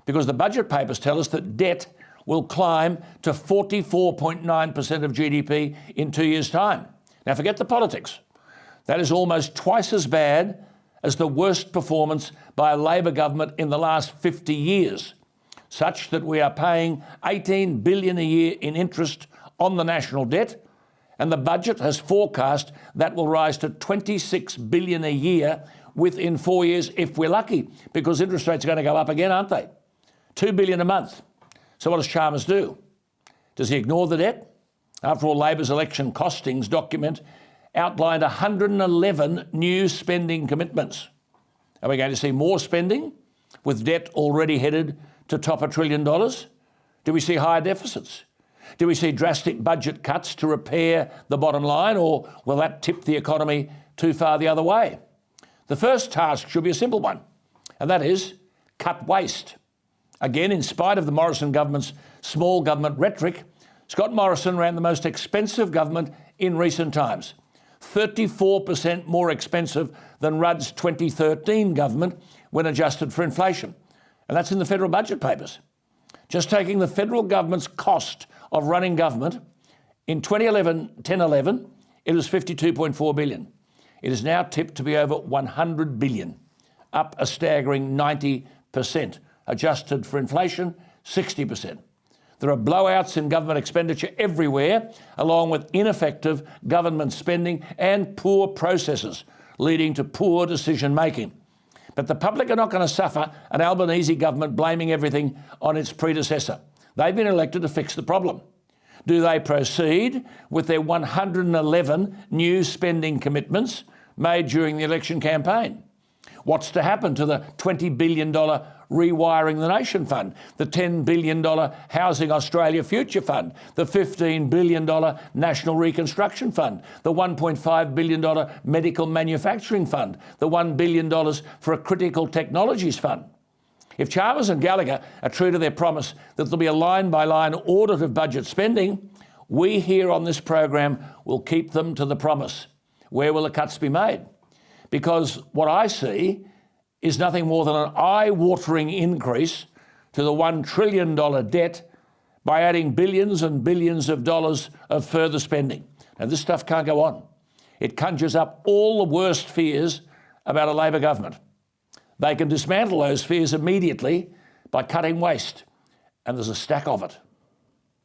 because the budget papers tell us that debt will climb to 44.9% of GDP in 2 years' time. Now, forget the politics. That is almost twice as bad as the worst performance by a Labor government in the last 50 years, such that we are paying $18 billion a year in interest on the national debt, and the budget has forecast that will rise to $26 billion a year within 4 years if we're lucky, because interest rates are going to go up again, aren't they? $2 billion a month. So what does Chalmers do? Does he ignore the debt? After all, Labor's election costings document outlined 111 new spending commitments. Are we going to see more spending with debt already headed to top $1 trillion? Do we see higher deficits? Do we see drastic budget cuts to repair the bottom line, or will that tip the economy too far the other way? The first task should be a simple one, and that is cut waste. Again, in spite of the Morrison government's small government rhetoric, Scott Morrison ran the most expensive government in recent times, 34% more expensive than Rudd's 2013 government when adjusted for inflation. And that's in the federal budget papers. Just taking the federal government's cost of running government, in 2010-11, it was $52.4 billion. It is now tipped to be over $100 billion, up a staggering 90%. Adjusted for inflation, 60%. There are blowouts in government expenditure everywhere, along with ineffective government spending and poor processes, leading to poor decision-making. But the public are not going to suffer an Albanese government blaming everything on its predecessor. They've been elected to fix the problem. Do they proceed with their 111 new spending commitments made during the election campaign? What's to happen to the $20 billion Rewiring the Nation Fund, the $10 billion Housing Australia Future Fund, the $15 billion National Reconstruction Fund, the $1.5 billion Medical Manufacturing Fund, the $1 billion for a Critical Technologies Fund? If Chalmers and Gallagher are true to their promise that there'll be a line-by-line audit of budget spending, we here on this program will keep them to the promise. Where will the cuts be made? Because what I see is nothing more than an eye-watering increase to the $1 trillion debt by adding billions and billions of dollars of further spending. Now, this stuff can't go on. It conjures up all the worst fears about a Labor government. They can dismantle those fears immediately by cutting waste, and there's a stack of it.